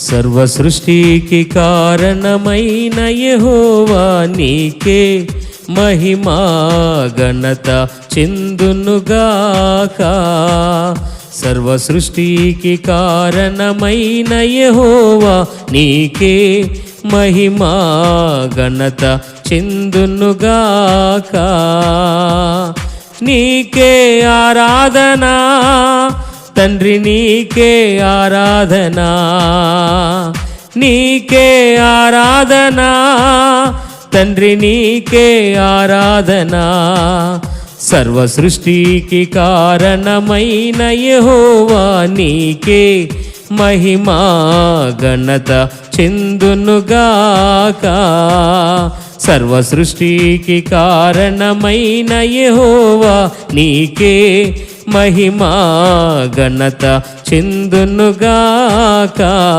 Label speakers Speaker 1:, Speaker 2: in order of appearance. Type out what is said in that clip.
Speaker 1: సర్వ సృష్టికి కారణమైన యెహోవా నీకే మహిమా ఘనత చెందునుగాక. సర్వ సృష్టికి కారణమైన యెహోవా నీకే మహిమా ఘనత చెందునుగాక. నీకే ఆరాధనా తండ్రి, నీకే ఆరాధనా, నీకే ఆరాధనా తండ్రి, నీకే ఆరాధనా. సర్వ సృష్టికి కారణమైన యెహోవా నీకే మహిమా ఘనత చెందునుగాక. సర్వ సృష్టికి కారణమైన యెహోవా నీకే మహిమా ఘనత చెందునుగాక.